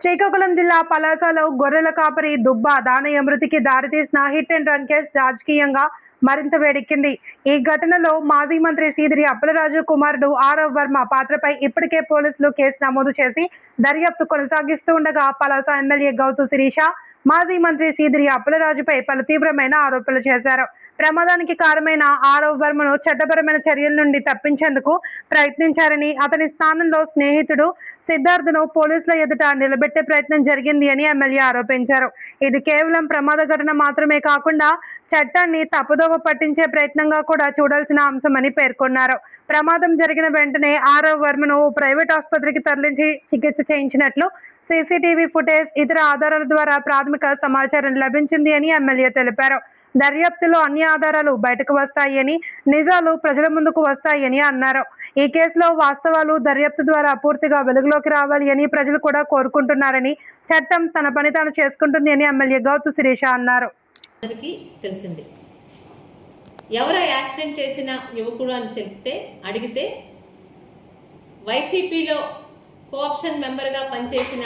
శ్రీకాకుళం జిల్లా పలాసలో గొర్రెల కాపరి దుబ్బ దానయ్య మృతికి దారితీసిన హిట్ అండ్ రన్ కేసు రాజకీయంగా మరింత వేడెక్కింది. ఈ ఘటనలో మాజీ మంత్రి సీదిరి అప్పలరాజు కుమారుడు ఆరవ్ వర్మ పాత్రపై ఇప్పటికే పోలీసులు కేసు నమోదు చేసి దర్యాప్తు కొనసాగిస్తూ ఉండగా పలాస ఎమ్మెల్యే గౌతు శిరీష మాజీ మంత్రి సీదిరి అప్పలరాజుపై పలు తీవ్రమైన ఆరోపణలు చేశారు. ప్రమాదానికి కారణమైన ఆరవ్ వర్మను చట్టపరమైన చర్యల నుండి తప్పించేందుకు ప్రయత్నించారని, అతని స్థానంలో స్నేహితుడు సిద్ధార్థను పోలీసుల ఎదుట నిలబెట్టే ప్రయత్నం జరిగింది అని ఎమ్మెల్యే ఆరోపించారు. ఇది కేవలం ప్రమాద ఘటన మాత్రమే కాకుండా చట్టాన్ని తప్పుదోవ పట్టించే ప్రయత్నంగా కూడా చూడాల్సిన అంశమని పేర్కొన్నారు. ప్రమాదం జరిగిన వెంటనే ఆరవ్ వర్మను ప్రైవేట్ ఆసుపత్రికి తరలించి చికిత్స చేయించినట్లు సీసీటీవీ ఫుటేజ్, ఇతర ఆధారాల ద్వారా ప్రాథమిక సమాచారం లభించింది అని ఎమ్మెల్యే తెలిపారు. దర్యాప్తులో అన్ని ఆధారాలు బయటకు వస్తాయని, నిజాలు ప్రజల ముందుకు వస్తాయని అన్నారు. ఈ కేసులో వాస్తవాలు దర్యాప్తు ద్వారా పూర్తిగా వెలుగులోకి రావాలి అని ప్రజలు కూడా కోరుకుంటున్నారని, చట్టం తన పని తాను చేసుకుంటుంది అని ఎమ్మెల్యే గౌతు శిరీష అన్నారు. తెలిసింది ఎవరో యాక్సిడెంట్ చేసిన యువకుడు అని అడిగితే వైసీపీలో కోఆప్షన్ మెంబర్గా పనిచేసిన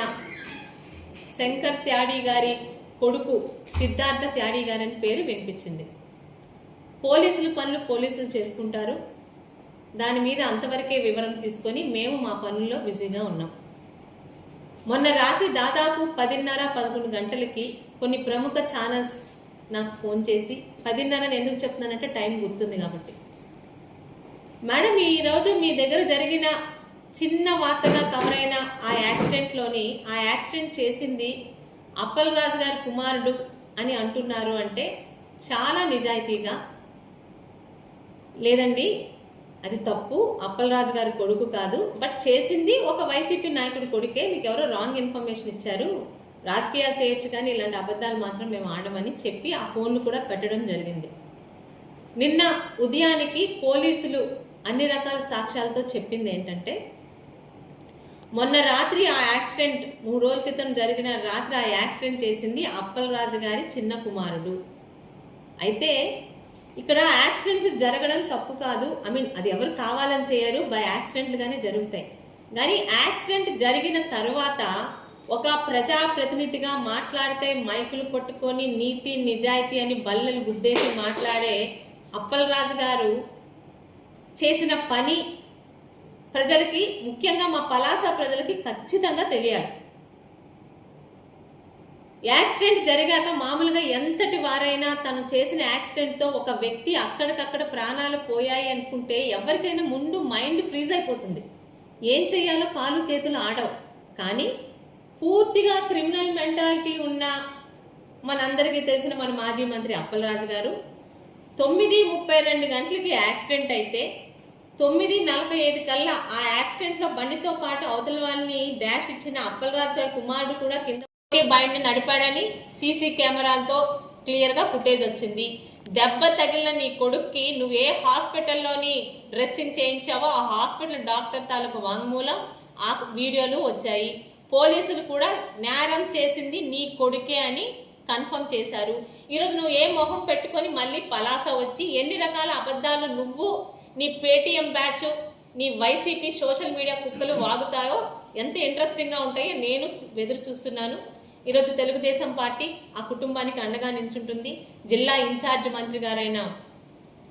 శంకర్ త్యాడి గారి కొడుకు సిద్ధార్థ త్యాడి గారి అని పేరు వినిపించింది. పోలీసులు పనులు పోలీసులు చేసుకుంటారు, దాని మీద అంతవరకే వివరణ తీసుకొని మేము మా పనుల్లో బిజీగా ఉన్నాం. మొన్న రాత్రి దాదాపు 10:30-11 గంటలకి కొన్ని ప్రముఖ ఛానల్స్ నాకు ఫోన్ చేసి, 10:30 ఎందుకు చెప్తున్నానంటే టైం గుర్తుంది కాబట్టి, మేడం ఈరోజు మీ దగ్గర జరిగిన చిన్న వార్తగా కవర్ అయిన ఆ యాక్సిడెంట్ చేసింది అప్పలరాజు గారి కుమారుడు అని అంటున్నారు అంటే చాలా నిజాయితీగా, లేదండి అది తప్పు, అప్పలరాజు గారి కొడుకు కాదు, బట్ చేసింది ఒక వైసీపీ నాయకుడి కొడుకే, మీకు ఎవరో రాంగ్ ఇన్ఫర్మేషన్ ఇచ్చారు, రాజకీయాలు చేయొచ్చు కానీ ఇలాంటి అబద్ధాలు మాత్రం మేము ఆడమని చెప్పి ఆ ఫోన్లు కూడా పెట్టడం జరిగింది. నిన్న ఉదయానికి పోలీసులు అన్ని రకాల సాక్ష్యాలతో చెప్పింది ఏంటంటే, మొన్న రాత్రి ఆ యాక్సిడెంట్ 3 రోజుల క్రితం జరిగిన రాత్రి ఆ యాక్సిడెంట్ చేసింది అప్పలరాజు గారి చిన్న కుమారుడు. అయితే ఇక్కడ యాక్సిడెంట్లు జరగడం తప్పు కాదు, అది ఎవరు కావాలని చేయరు, బై యాక్సిడెంట్లుగానే జరుగుతాయి. కానీ యాక్సిడెంట్ జరిగిన తర్వాత ఒక ప్రజాప్రతినిధిగా మాట్లాడితే మైకులు పట్టుకొని నీతి నిజాయితీ అని బల్లలు గుద్దేసి మాట్లాడే అప్పలరాజు గారు చేసిన పని ప్రజలకి, ముఖ్యంగా మా పలాస ప్రజలకి ఖచ్చితంగా తెలియాలి. యాక్సిడెంట్ జరిగాక మామూలుగా ఎంతటి వారైనా తను చేసిన యాక్సిడెంట్తో ఒక వ్యక్తి అక్కడికక్కడ ప్రాణాలు పోయాయి అనుకుంటే ఎవరికైనా ముందు మైండ్ ఫ్రీజ్ అయిపోతుంది, ఏం చెయ్యాలో కాళ్ళు చేతులు ఆడవు. కానీ పూర్తిగా క్రిమినల్ మెంటాలిటీ ఉన్న మనందరికీ తెలిసిన మన మాజీ మంత్రి అప్పలరాజు గారు 9:32 గంటలకి యాక్సిడెంట్ అయితే 9:45 కల్లా ఆ యాక్సిడెంట్లో బండితో పాటు అవతల వాళ్ళని డాష్ ఇచ్చిన అప్పలరాజు గారి కుమారుడు కూడా కింద బండి నడిపాడని సీసీ కెమెరాలతో క్లియర్గా ఫుటేజ్ వచ్చింది. దెబ్బ తగిలిన నీ కొడుక్కి నువ్వు ఏ హాస్పిటల్లోని డ్రెస్సింగ్ చేయించావో ఆ హాస్పిటల్ డాక్టర్ తాలూకు వాంగ్మూలం, ఆ వీడియోలు వచ్చాయి. పోలీసులు కూడా నేరం చేసింది నీ కొడుకే అని కన్ఫర్మ్ చేశారు. ఈరోజు నువ్వు ఏ మొహం పెట్టుకొని మళ్ళీ పలాస వచ్చి ఎన్ని రకాల అబద్ధాలు నువ్వు, నీ పేటీఎం బ్యాచ్, నీ వైసీపీ సోషల్ మీడియా కుక్కలు వాగుతాయో ఎంత ఇంట్రెస్టింగ్గా ఉంటాయో నేను ఎదురు చూస్తున్నాను. ఈరోజు తెలుగుదేశం పార్టీ ఆ కుటుంబానికి అండగా నిల్చుంటుంది. జిల్లా ఇన్ఛార్జ్ మంత్రి గారైన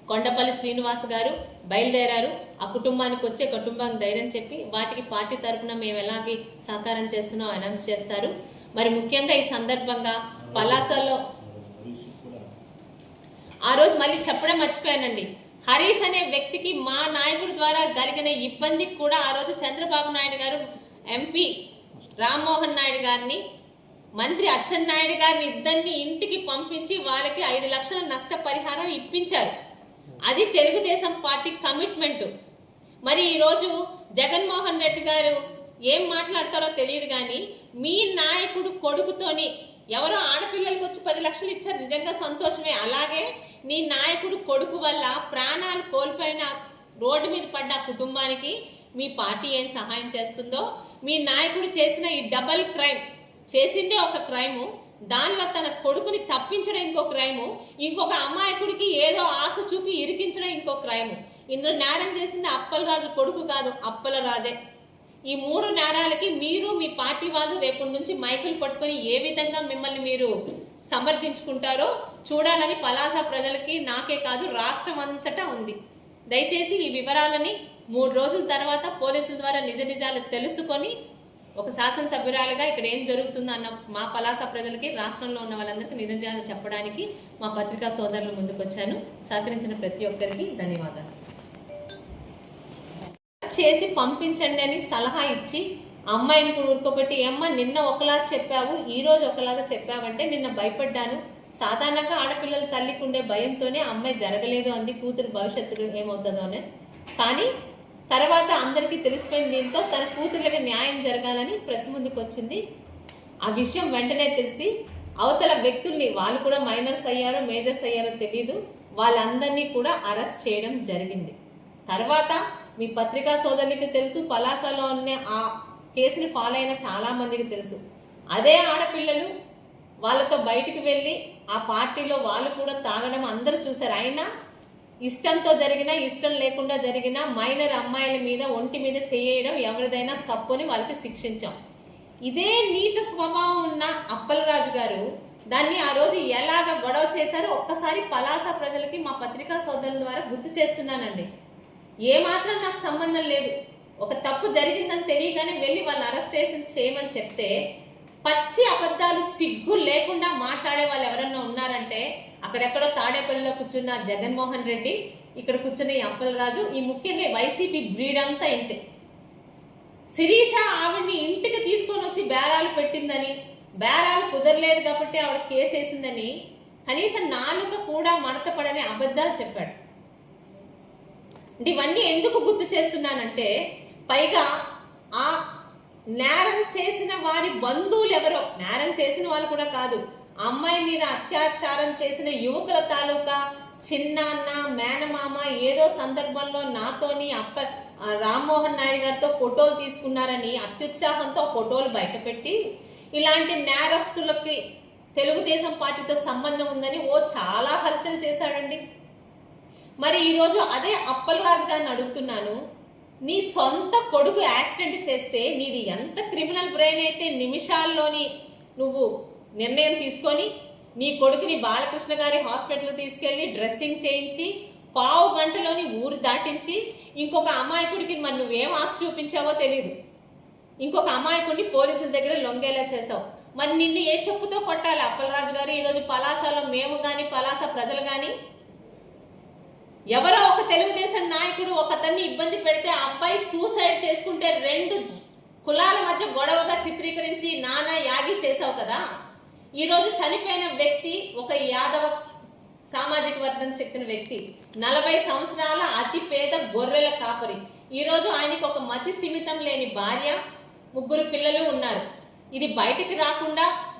కొండపల్లి శ్రీనివాస్ గారు బయలుదేరారు. ఆ కుటుంబానికి వచ్చే కుటుంబానికి ధైర్యం చెప్పి వాటికి పార్టీ తరఫున మేము ఎలాగే సహకారం చేస్తున్నాం అనౌన్స్ చేస్తారు. మరి ముఖ్యంగా ఈ సందర్భంగా పలాసలో ఆ రోజు మళ్ళీ చెప్పడం మర్చిపోయానండి, హరీష్ అనే వ్యక్తికి మా నాయకుడి ద్వారా జరిగిన ఇబ్బందికి కూడా ఆ రోజు చంద్రబాబు నాయుడు గారు ఎంపీ రామ్మోహన్ నాయుడు గారిని, మంత్రి అచ్చెన్నాయుడు గారిని ఇద్దరిని ఇంటికి పంపించి వాళ్ళకి 5 లక్షల నష్టపరిహారం ఇప్పించారు. అది తెలుగుదేశం పార్టీ కమిట్మెంట్. మరి ఈరోజు జగన్మోహన్ రెడ్డి గారు ఏం మాట్లాడతారో తెలియదు కానీ మీ నాయకుడు కొడుకుతోని ఎవరో ఆడపిల్లలకు వచ్చి 10 లక్షలు ఇచ్చారు, నిజంగా సంతోషమే. అలాగే నీ నాయకుడు కొడుకు వల్ల ప్రాణాలు కోల్పోయిన రోడ్డు మీద పడ్డ కుటుంబానికి మీ పార్టీ ఏం సహాయం చేస్తుందో, మీ నాయకుడు చేసిన ఈ డబల్ క్రైమ్, చేసిందే ఒక క్రైము, దానిలో తన కొడుకుని తప్పించడం ఇంకో క్రైము, ఇంకొక అమాయకుడికి ఏదో ఆశ చూపి ఇరికించడం ఇంకో క్రైము. ఇందులో నేరం చేసింది అప్పలరాజు కొడుకు కాదు, అప్పలరాజే. ఈ 3 నేరాలకి మీరు మీ పార్టీ వాళ్ళు రేపటి నుంచి మైకులు పట్టుకొని ఏ విధంగా మిమ్మల్ని మీరు సమర్థించుకుంటారో చూడాలని పలాస ప్రజలకి, నాకే కాదు రాష్ట్రం అంతటా ఉంది. దయచేసి ఈ వివరాలని 3 రోజుల తర్వాత పోలీసుల ద్వారా నిజ నిజాలు తెలుసుకొని ఒక శాసనసభ్యురాలుగా ఇక్కడ ఏం జరుగుతుందో అన్న మా పలాస ప్రజలకి, రాష్ట్రంలో ఉన్న వాళ్ళందరికీ నిజ నిజాలు చెప్పడానికి మా పత్రికా సోదరులు ముందుకొచ్చాను. సహకరించిన ప్రతి ఒక్కరికి ధన్యవాదాలు. చేసి పంపించండి అని సలహా ఇచ్చి అమ్మాయిని కూడా ఊరుకోబెట్టి, ఏమ్మా నిన్న ఒకలాగా చెప్పావు, ఈరోజు ఒకలాగా చెప్పావంటే నిన్న భయపడ్డాను. సాధారణంగా ఆడపిల్లల తల్లికి ఉండే భయంతోనే అమ్మాయి జరగలేదు అంది, కూతురు భవిష్యత్తు ఏమవుతుందో అని. కానీ తర్వాత అందరికీ తెలిసిపోయింది. దీంతో తన కూతుర్లకి న్యాయం జరగాలని ప్రెస్ ముందుకు వచ్చింది. ఆ విషయం వెంటనే తెలిసి అవతల వ్యక్తుల్ని, వాళ్ళు కూడా మైనర్స్ అయ్యారో మేజర్స్ అయ్యారో తెలియదు, వాళ్ళందరినీ కూడా అరెస్ట్ చేయడం జరిగింది. తర్వాత మీ పత్రికా సోదరులకి తెలుసు, పలాసలో ఉన్న ఆ కేసుని ఫాలో అయిన చాలా మందికి తెలుసు. అదే ఆడపిల్లలు వాళ్ళతో బయటికి వెళ్ళి ఆ పార్టీలో వాళ్ళు కూడా తాగడం అందరూ చూశారు. అయినా ఇష్టంతో జరిగినా ఇష్టం లేకుండా జరిగినా మైనర్ అమ్మాయిల మీద ఒంటి మీద చేయడం ఎవరిదైనా తప్పుని వాళ్ళకి శిక్షించాం. ఇదే నీచ స్వభావం ఉన్న అప్పలరాజు గారు దాన్ని ఆ రోజు ఎలాగ గొడవ చేశారో ఒక్కసారి పలాస ప్రజలకి మా పత్రికా సోదరుల ద్వారా గుర్తు చేస్తున్నానండి. ఏమాత్రం నాకు సంబంధం లేదు. ఒక తప్పు జరిగిందని తెలియగానే వెళ్ళి వాళ్ళని అరెస్టేషన్ చేయమని చెప్తే పచ్చి అబద్ధాలు సిగ్గు లేకుండా మాట్లాడే వాళ్ళు ఎవరన్నా ఉన్నారంటే అక్కడెక్కడో తాడేపల్లిలో కూర్చున్న జగన్మోహన్ రెడ్డి, ఇక్కడ కూర్చున్న ఈ అప్పలరాజు, ఈ ముఖ్యంగా వైసీపీ బ్రీడ్ అంతా ఇంతే. శిరీష ఆవిడ్ని ఇంటికి తీసుకొని వచ్చి బేరాలు పెట్టిందని, బేరాలు కుదరలేదు కాబట్టి ఆవిడ కేసు వేసిందని కనీసం నాలుక కూడా మడతపడని అబద్ధాలు చెప్పాడు. అంటే ఇవన్నీ ఎందుకు గుర్తు చేస్తున్నానంటే, పైగా ఆ నేరం చేసిన వారి బంధువులు ఎవరో, నేరం చేసిన వాళ్ళు కూడా కాదు, అమ్మాయి మీద అత్యాచారం చేసిన యువకుల తాలూకా చిన్నాన్న, మేనమామ ఏదో సందర్భంలో నాతోని రామ్మోహన్ నాయుడు గారితో ఫోటోలు తీసుకున్నారని అత్యుత్సాహంతో ఫోటోలు బయటపెట్టి ఇలాంటి నేరస్తులకి తెలుగుదేశం పార్టీతో సంబంధం ఉందని చాలా హల్చల్ చేశాడండి. మరి ఈరోజు అదే అప్పలరాజు గారిని అడుగుతున్నాను, నీ సొంత కొడుకు యాక్సిడెంట్ చేస్తే నీది ఎంత క్రిమినల్ బ్రెయిన్ అయితే నిమిషాల్లోని నువ్వు నిర్ణయం తీసుకొని నీ కొడుకుని బాలకృష్ణ గారి హాస్పిటల్ తీసుకెళ్లి డ్రెస్సింగ్ చేయించి పావు గంటలోని ఊరు దాటించి ఇంకొక అమాయకుడికి మరి నువ్వేం ఆశ చూపించావో తెలియదు, ఇంకొక అమాయకుడిని పోలీసుల దగ్గర లొంగేలా చేసావు. మరి నిన్ను ఏ చెప్పుతో కొట్టాలి అప్పలరాజు గారు? ఈరోజు పలాసలో మేము కానీ పలాస ప్రజలు కానీ ఎవరో ఒక తెలుగుదేశం నాయకుడు ఒకతన్ని ఇబ్బంది పెడితే ఆ అబ్బాయి సూసైడ్ చేసుకుంటే 2 కులాల మధ్య గొడవగా చిత్రీకరించి నానా యాగి చేసావు కదా. ఈరోజు చనిపోయిన వ్యక్తి ఒక యాదవ సామాజిక వర్గం చెందిన వ్యక్తి, 40 సంవత్సరాల అతి పేద గొర్రెల కాపరి. ఈరోజు ఆయనకి ఒక మతి స్థిమితం లేని భార్య, 3 పిల్లలు ఉన్నారు. ఇది బయటికి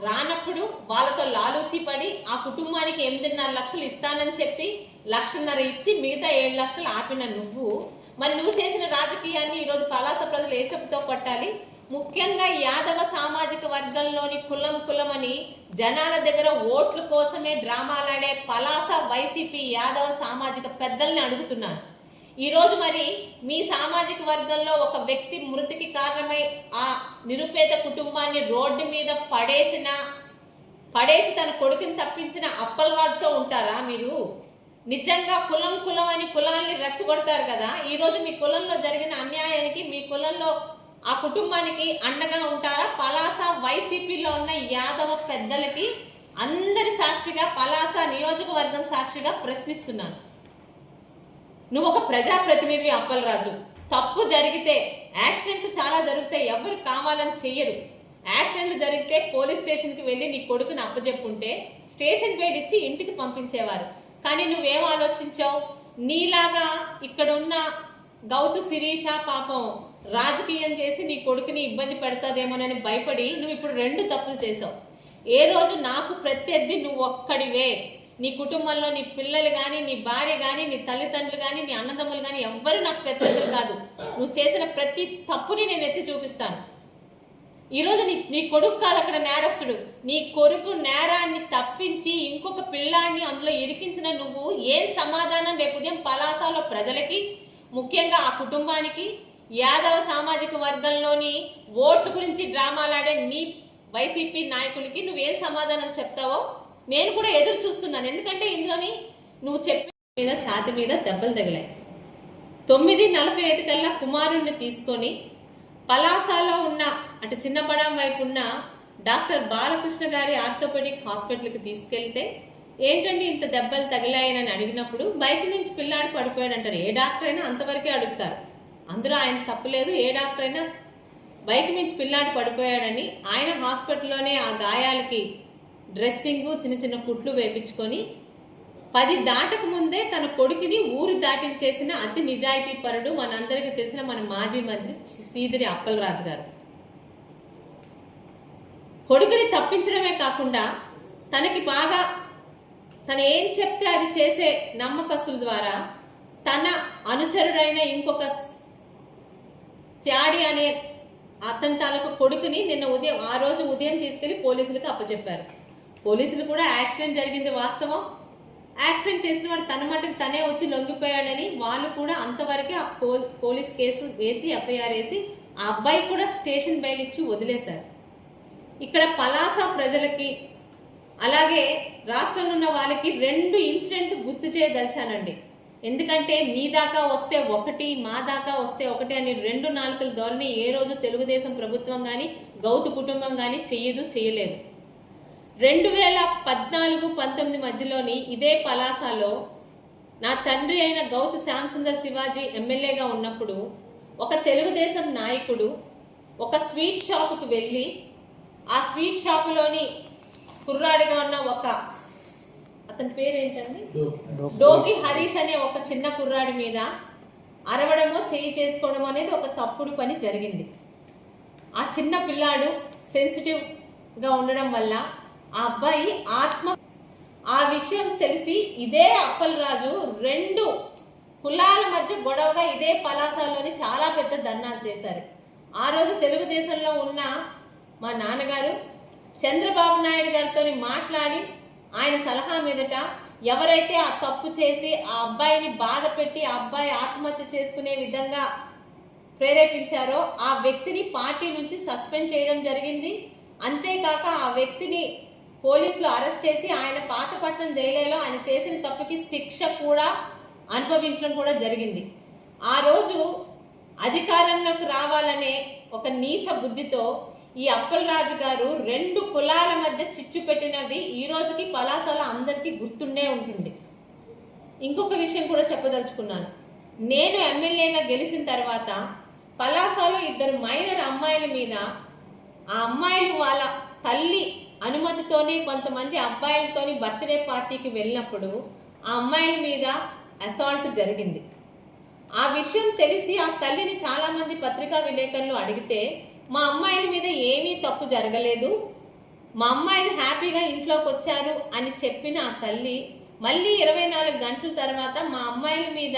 రానప్పుడు వాళ్ళతో లాలూచి పడి ఆ కుటుంబానికి 8.5 లక్షలు ఇస్తానని చెప్పి 1.5 లక్షలు ఇచ్చి మిగతా 7 లక్షలు ఆపిన నువ్వు చేసిన రాజకీయాన్ని ఈరోజు పలాస ప్రజలు ఏ చెప్పుతో కొట్టాలి? ముఖ్యంగా యాదవ సామాజిక వర్గంలోని కులమని జనాల దగ్గర ఓట్ల కోసమే డ్రామాలాడే పలాస వైసీపీ యాదవ సామాజిక పెద్దల్ని అడుగుతున్నాను. ఈరోజు మరి మీ సామాజిక వర్గంలో ఒక వ్యక్తి మృతికి కారణమై ఆ నిరుపేద కుటుంబాన్ని రోడ్డు మీద పడేసి తన కొడుకుని తప్పించిన అప్పలరాజుతో ఉంటారా మీరు? నిజంగా కులం అని కులాన్ని రెచ్చగొడతారు కదా. ఈరోజు మీ కులంలో జరిగిన అన్యాయానికి, మీ కులంలో ఆ కుటుంబానికి అండగా ఉంటారా? పలాస వైసీపీలో ఉన్న యాదవ పెద్దలకి అందరి సాక్షిగా, పలాస నియోజకవర్గం సాక్షిగా ప్రశ్నిస్తున్నాను. నువ్వు ఒక ప్రజాప్రతినిధి అప్పలరాజు. తప్పు జరిగితే, యాక్సిడెంట్లు చాలా జరుగుతాయి, ఎవరు కావాలని చెయ్యరు. యాక్సిడెంట్లు జరిగితే పోలీస్ స్టేషన్కి వెళ్ళి నీ కొడుకుని అప్పచెప్పుంటే స్టేషన్ బెయిల్ ఇచ్చి ఇంటికి పంపించేవారు. కానీ నువ్వేం ఆలోచించావు? నీలాగా ఇక్కడున్న గౌతు శిరీష పాపం రాజకీయం చేసి నీ కొడుకుని ఇబ్బంది పెడతాదేమోనని భయపడి నువ్వు ఇప్పుడు 2 తప్పులు చేసావు. ఏ రోజు నాకు ప్రత్యర్థి నువ్వు ఒక్కడివే. నీ కుటుంబంలో నీ పిల్లలు కానీ, నీ భార్య కానీ, నీ తల్లిదండ్రులు కానీ, నీ అన్నదమ్ములు కానీ ఎవ్వరు నాకు ప్రత్యర్థులు కాదు. నువ్వు చేసిన ప్రతి తప్పుని నేను ఎత్తి చూపిస్తాను. ఈరోజు నీ కొడుకు కాదు అక్కడ నేరస్తుడు. నీ కొడుకు నేరాన్ని తప్పించి ఇంకొక పిల్లాన్ని అందులో ఇరికించిన నువ్వు ఏం సమాధానం రేపు ఉదయం పలాసలో ప్రజలకి, ముఖ్యంగా ఆ కుటుంబానికి యాదవ సామాజిక వర్గంలోని ఓట్ల గురించి డ్రామాలాడే నీ వైసీపీ నాయకులకి నువ్వేం సమాధానం చెప్తావో నేను కూడా ఎదురు చూస్తున్నాను. ఎందుకంటే ఇందులోని నువ్వు చెప్పిన మీద ఛాతి మీద దెబ్బలు తగిలాయి. 9:45 కల్లా కుమారుణ్ణి తీసుకొని పలాసలో ఉన్న అటు చిన్నపడం వైపు ఉన్న డాక్టర్ బాలకృష్ణ గారి ఆర్థోపెడిక్ హాస్పిటల్కి తీసుకెళ్తే ఏంటండి ఇంత దెబ్బలు తగిలాయని అడిగినప్పుడు బైక్ నుంచి పిల్లాడు పడిపోయాడు అంటారు. ఏ డాక్టర్ అయినా అంతవరకే అడుగుతారు. అందులో ఆయన తప్పులేదు. ఏ డాక్టర్ అయినా బైక్ నుంచి పిల్లాడు పడిపోయాడని ఆయన హాస్పిటల్లోనే ఆ గాయాలకి డ్రెస్సింగ్ చిన్న చిన్న కుట్లు వేపించుకొని 10 దాటక ముందే తన కొడుకుని ఊరు దాటించేసిన అతి నిజాయితీ పరుడు మనందరికీ తెలిసిన మన మాజీ మంత్రి సీదిరి అప్పలరాజు గారు. కొడుకుని తప్పించడమే కాకుండా తనకి బాగా తను ఏం చెప్తే అది చేసే నమ్మకస్తుల ద్వారా తన అనుచరుడైన ఇంకొక త్యాడి అనే అతని తాలూకు కొడుకుని ఆ రోజు ఉదయం తీసుకెళ్లి పోలీసులకు అప్పచెప్పారు. పోలీసులు కూడా యాక్సిడెంట్ జరిగింది వాస్తవం, యాక్సిడెంట్ చేసిన వాడు తన మటుకు తనే వచ్చి లొంగిపోయాడని వాళ్ళు కూడా అంతవరకే ఆ పోలీస్ కేసు వేసి ఎఫ్ఐఆర్ వేసి ఆ అబ్బాయి కూడా స్టేషన్ బెయిల్ ఇచ్చి వదిలేశారు. ఇక్కడ పలాస ప్రజలకి అలాగే రాష్ట్రంలో ఉన్న వాళ్ళకి 2 ఇన్సిడెంట్లు గుర్తు చేయదలిచానండి. ఎందుకంటే మీ దాకా వస్తే ఒకటి, మా దాకా వస్తే ఒకటి అని 2 నాలుకల ధోరణి ఏ రోజు తెలుగుదేశం ప్రభుత్వం కానీ గౌతు కుటుంబం కానీ చేయలేదు. 2014-19 మధ్యలోని ఇదే పలాసలో నా తండ్రి అయిన గౌతు శ్యాంసుందర్ శివాజీ ఎమ్మెల్యేగా ఉన్నప్పుడు ఒక తెలుగుదేశం నాయకుడు ఒక స్వీట్ షాపుకి వెళ్ళి ఆ స్వీట్ షాపులోని కుర్రాడిగా ఉన్న అతని పేరేంటండి డోకి హరీష్ అనే ఒక చిన్న కుర్రాడి మీద అరవడమో చేయి చేసుకోవడం అనేది ఒక తప్పుడు పని జరిగింది. ఆ చిన్న పిల్లాడు సెన్సిటివ్గా ఉండడం వల్ల ఆ అబ్బాయి ఆ విషయం తెలిసి ఇదే అప్పలరాజు 2 కులాల మధ్య గొడవగా ఇదే పలాసలోని చాలా పెద్ద ధర్నాలు చేశారు. ఆ రోజు తెలుగుదేశంలో ఉన్న మా నాన్నగారు చంద్రబాబు నాయుడు గారితో మాట్లాడి ఆయన సలహా మీదట ఎవరైతే ఆ తప్పు చేసి ఆ అబ్బాయిని బాధ పెట్టి ఆ అబ్బాయి ఆత్మహత్య చేసుకునే విధంగా ప్రేరేపించారో ఆ వ్యక్తిని పార్టీ నుంచి సస్పెండ్ చేయడం జరిగింది. అంతేకాక ఆ వ్యక్తిని పోలీసులు అరెస్ట్ చేసి ఆయన పాతపట్నం జైలులో ఆయన చేసిన తప్పుకి శిక్ష కూడా అనుభవించడం కూడా జరిగింది. ఆ రోజు అధికారంలోకి రావాలనే ఒక నీచ బుద్ధితో ఈ అప్పలరాజు గారు 2 కులాల మధ్య చిచ్చు పెట్టినది ఈ రోజుకి పలాసలో అందరికీ గుర్తుండే ఉంటుంది. ఇంకొక విషయం కూడా చెప్పదలుచుకున్నాను. నేను ఎమ్మెల్యేగా గెలిచిన తర్వాత పలాసలో 2 మైనర్ అమ్మాయిల మీద ఆ అమ్మాయిలు వాళ్ళ తల్లి అనుమతితోనే కొంతమంది అబ్బాయిలతోని బర్త్డే పార్టీకి వెళ్ళినప్పుడు ఆ అమ్మాయిల మీద అసాల్ట్ జరిగింది. ఆ విషయం తెలిసి ఆ తల్లిని చాలామంది పత్రికా విలేకరులు అడిగితే మా అమ్మాయిల మీద ఏమీ తప్పు జరగలేదు, మా అమ్మాయిలు హ్యాపీగా ఇంట్లోకి వచ్చారు అని చెప్పిన ఆ తల్లి మళ్ళీ 24 గంటల తర్వాత మా అమ్మాయిల మీద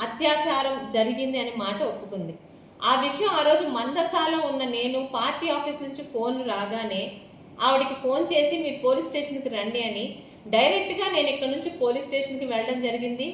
అత్యాచారం జరిగింది అనే మాట ఒప్పుకుంది. ఆ విషయం ఆ రోజు మందసాలో ఉన్న నేను పార్టీ ఆఫీస్ నుంచి ఫోన్ రాగానే ఆవిడికి ఫోన్ చేసి మీరు పోలీస్ స్టేషన్కి రండి అని డైరెక్ట్గా నేను ఇక్కడ నుంచి పోలీస్ స్టేషన్కి వెళ్ళడం జరిగింది.